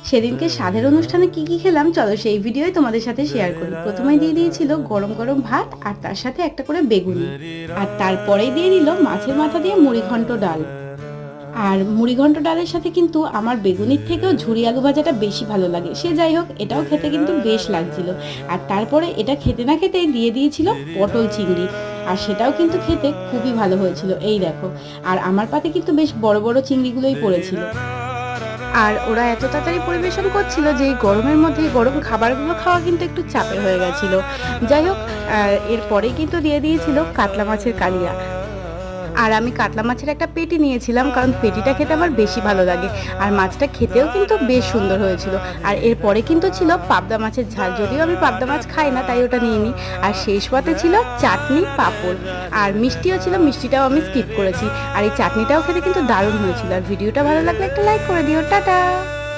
সেদিনকে স্বাদের অনুষ্ঠানে কি কি খেলাম চলো সেই ভিডিওই তোমাদের সাথে শেয়ার করি। প্রথমে দিয়ে দিয়েছিল গরম গরম ভাত আর তার সাথে একটা করে বেগুনি, আর তারপরেই দিয়ে দিল মাছের মাথা দিয়ে মুড়িঘণ্ট ডাল। আর মুড়িঘণ্ট ডালের সাথে কিন্তু আমার বেগুনির থেকেও ঝুরি আলু ভাজাটা বেশি ভালো লাগে। সে যাই হোক, এটাও খেতে কিন্তু বেশ লাগছিল। আর তারপরে এটা খেতে না খেতেই দিয়ে দিয়েছিল পটল চিংড়ি, আর সেটাও কিন্তু খেতে খুবই ভালো হয়েছিল। এই দেখো, আর আমার পাতে কিন্তু বেশ বড় বড় চিংড়িগুলোই পড়েছিল। আর ওরা এত তাড়াতাড়ি পরিবেশন করছিল যে এই গরমের মধ্যে এই গরম খাবারগুলো খাওয়া কিন্তু একটু চাপের হয়ে গেছিল। যাই হোক, এরপরেই কিন্তু দিয়ে দিয়েছিল কাতলা মাছের কালিয়া। আর আমি কাতলা মাছের একটা পেটি নিয়েছিলাম, কারণ পেটিটা খেতে আমার বেশি ভালো লাগে। আর মাছটা খেতেও কিন্তু বেশ সুন্দর হয়েছিল। আর এরপরে কিন্তু ছিল পাবদা মাছের ঝাল, যদিও আমি পাবদা মাছ খাই না তাই ওটা নিয়ে নিই। আর শেষ পাতে ছিল চাটনি, পাঁপড় আর মিষ্টিও ছিল, মিষ্টিটাও আমি স্কিপ করেছি। আর এই চাটনিটাও খেতে কিন্তু দারুণ হয়েছিল। আর ভিডিওটা ভালো লাগলে একটা লাইক করে দিও। টাটা।